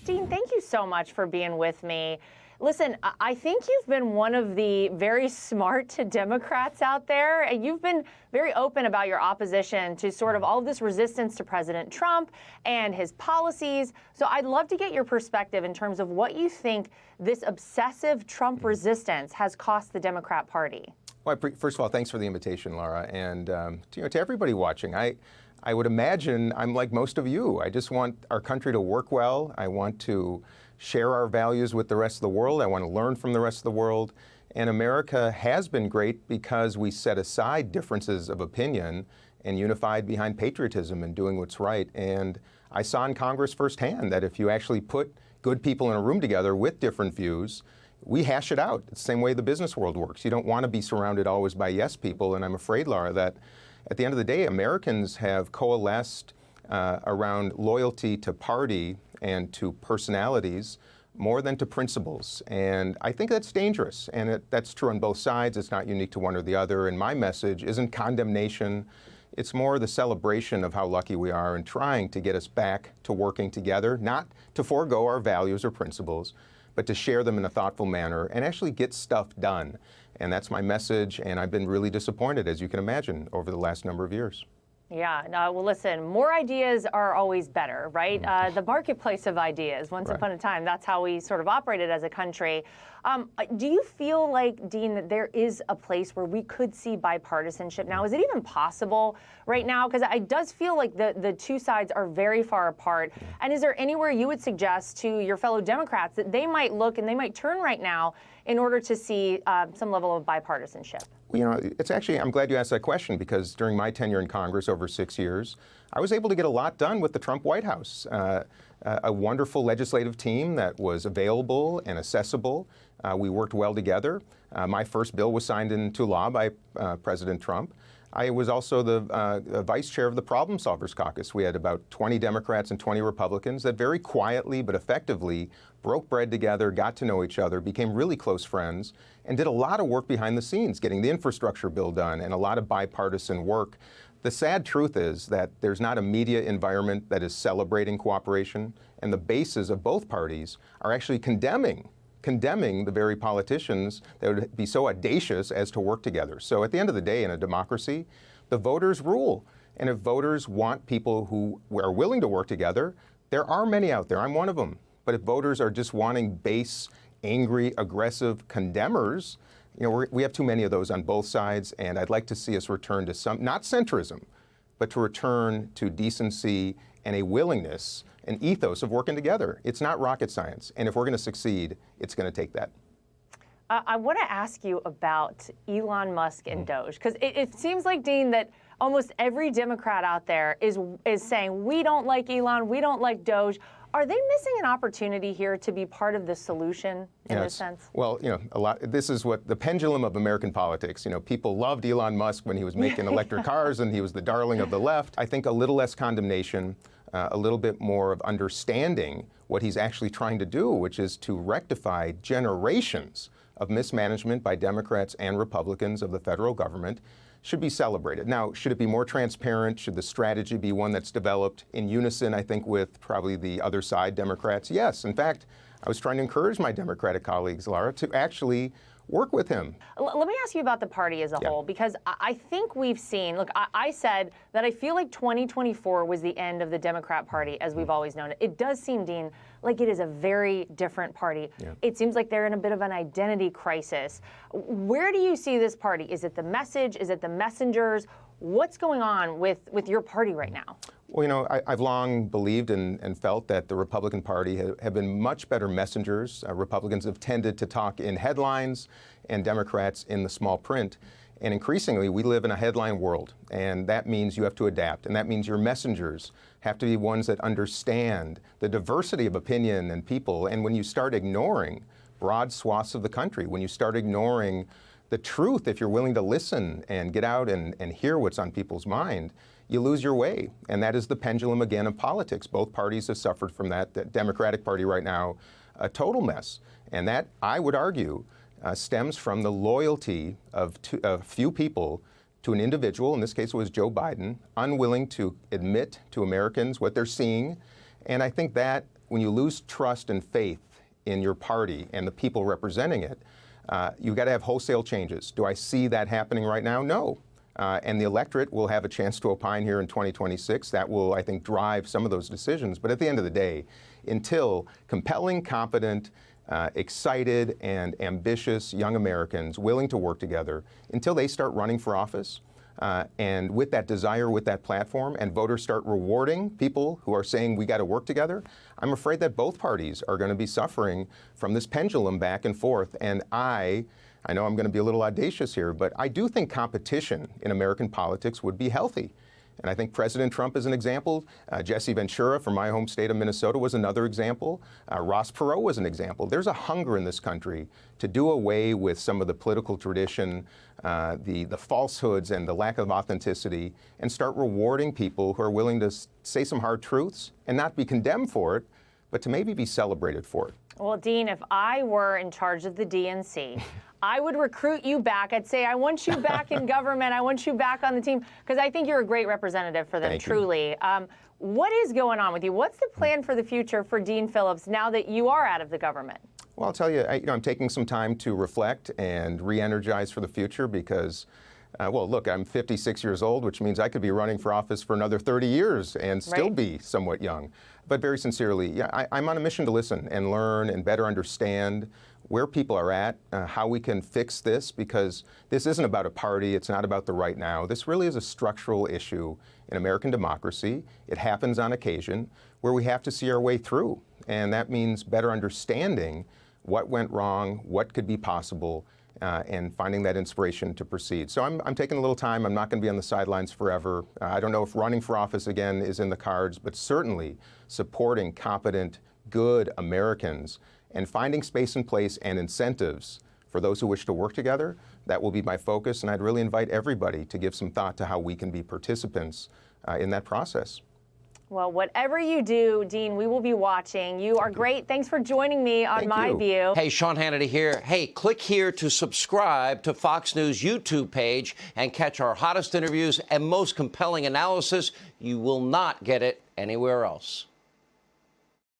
Dean, thank you so much for being with me. Listen, I think you've been one of the very smart Democrats out there, and you've been very open about your opposition to sort of all of this resistance to President Trump and his policies. So I'd love to get your perspective in terms of what you think this obsessive Trump resistance has cost the Democrat Party. Well, first of all, thanks for the invitation, Lara, and to everybody watching. I would imagine I'm like most of you. I just want our country to work well. I want to share our values with the rest of the world. I want to learn from the rest of the world. And America has been great because we set aside differences of opinion and unified behind patriotism and doing what's right. And I saw in Congress firsthand that if you actually put good people in a room together with different views, we hash it out. It's the same way the business world works. You don't want to be surrounded always by yes people. And I'm afraid, Lara, that at the end of the day, Americans have coalesced around loyalty to party and to personalities more than to principles. And I think that's dangerous. And that's true on both sides. It's not unique to one or the other. And my message isn't condemnation. It's more the celebration of how lucky we are in trying to get us back to working together, not to forego our values or principles, but to share them in a thoughtful manner and actually get stuff done. And that's my message. And I've been really disappointed, as you can imagine, over the last number of years. Yeah, well, listen, more ideas are always better, right? The marketplace of ideas, once upon a time, that's how we sort of operated as a country. Do you feel like, Dean, that there is a place where we could see bipartisanship now? Is it even possible right now? Because it does feel like the two sides are very far apart. And is there anywhere you would suggest to your fellow Democrats that they might look and they might turn right now in order to see some level of bipartisanship? You know, it's actually, I'm glad you asked that question, because during my tenure in Congress over 6 years, I was able to get a lot done with the Trump White House. A wonderful legislative team that was available and accessible. We worked well together. My first bill was signed into law by President Trump. I was also the vice chair of the Problem Solvers Caucus. We had about 20 Democrats and 20 Republicans that very quietly but effectively broke bread together, got to know each other, became really close friends, and did a lot of work behind the scenes, getting the infrastructure bill done and a lot of bipartisan work. The sad truth is that there's not a media environment that is celebrating cooperation, and the bases of both parties are actually condemning the very politicians that would be so audacious as to work together. So at the end of the day, in a democracy, the voters rule. And if voters want people who are willing to work together, there are many out there. I'm one of them. But if voters are just wanting base, angry, aggressive condemners, you know, we have too many of those on both sides. And I'd like to see us return to some, not centrism, but to return to decency and a willingness, an ethos of working together. It's not rocket science. And if we're going to succeed, it's going to take that. I want to ask you about Elon Musk and Doge, because it seems like, Dean, that almost every Democrat out there is saying, we don't like Elon, we don't like Doge. Are they missing an opportunity here to be part of the solution in this sense? Well, you know, this is what the pendulum of American politics. You know, people loved Elon Musk when he was making electric cars and he was the darling of the left. I think a little less condemnation, a little bit more of understanding what he's actually trying to do, which is to rectify generations of mismanagement by Democrats and Republicans of the federal government, should be celebrated. Now, should it be more transparent? Should the strategy be one that's developed in unison, I think, with probably the other side, Democrats? Yes. In fact, I was trying to encourage my Democratic colleagues, Lara, to actually work with him. Let me ask you about the party as a whole, because I think we've seen, look, I said that I feel like 2024 was the end of the Democrat Party as we've always known it. It does seem, Dean, like it is a very different party. It seems like they're in a bit of an identity crisis. Where do you see this party? Is it the message? Is it the messengers? What's going on with your party right now? Well, you know, I've long believed and felt that the Republican Party have been much better messengers. Republicans have tended to talk in headlines and Democrats in the small print. And increasingly, we live in a headline world, and that means you have to adapt. And that means your messengers have to be ones that understand the diversity of opinion and people. And when you start ignoring broad swaths of the country, when you start ignoring the truth, if you're willing to listen and get out and hear what's on people's mind, you lose your way. And that is the pendulum, again, of politics. Both parties have suffered from that. The Democratic Party right now, a total mess. And that, I would argue, stems from the loyalty of a few people to an individual, in this case it was Joe Biden, unwilling to admit to Americans what they're seeing. And I think that when you lose trust and faith in your party and the people representing it, you've got to have wholesale changes. Do I see that happening right now? No. And the electorate will have a chance to opine here in 2026. That will, I think, drive some of those decisions. But at the end of the day, until compelling, competent, excited, and ambitious young Americans willing to work together, until they start running for office, and with that desire, with that platform, and voters start rewarding people who are saying we got to work together, I'm afraid that both parties are going to be suffering from this pendulum back and forth. And I know I'm going to be a little audacious here, but I do think competition in American politics would be healthy. And I think President Trump is an example. Jesse Ventura from my home state of Minnesota was another example. Ross Perot was an example. There's a hunger in this country to do away with some of the political tradition, the falsehoods and the lack of authenticity, and start rewarding people who are willing to say some hard truths and not be condemned for it, but to maybe be celebrated for it. Well, Dean, if I were in charge of the DNC, I would recruit you back. I'd say, I want you back in government. I want you back on the team, because I think you're a great representative for them, truly. What is going on with you? What's the plan for the future for Dean Phillips now that you are out of the government? Well, I'll tell you, I'm taking some time to reflect and re-energize for the future because, well, look, I'm 56 years old, which means I could be running for office for another 30 years and still be somewhat young. But very sincerely, yeah, I'm on a mission to listen and learn and better understand where people are at, how we can fix this, because this isn't about a party, it's not about the right now. This really is a structural issue in American democracy. It happens on occasion where we have to see our way through. And that means better understanding what went wrong, what could be possible, and finding that inspiration to proceed. So I'm taking a little time. I'm not going to be on the sidelines forever. I don't know if running for office again is in the cards, but certainly supporting competent, good Americans and finding space and place and incentives for those who wish to work together. That will be my focus, and I'd really invite everybody to give some thought to how we can be participants in that process. Well, whatever you do, Dean, we will be watching. You are great. Thanks for joining me on My View. Hey, Sean Hannity here. Hey, click here to subscribe to Fox News YouTube page and catch our hottest interviews and most compelling analysis. You will not get it anywhere else.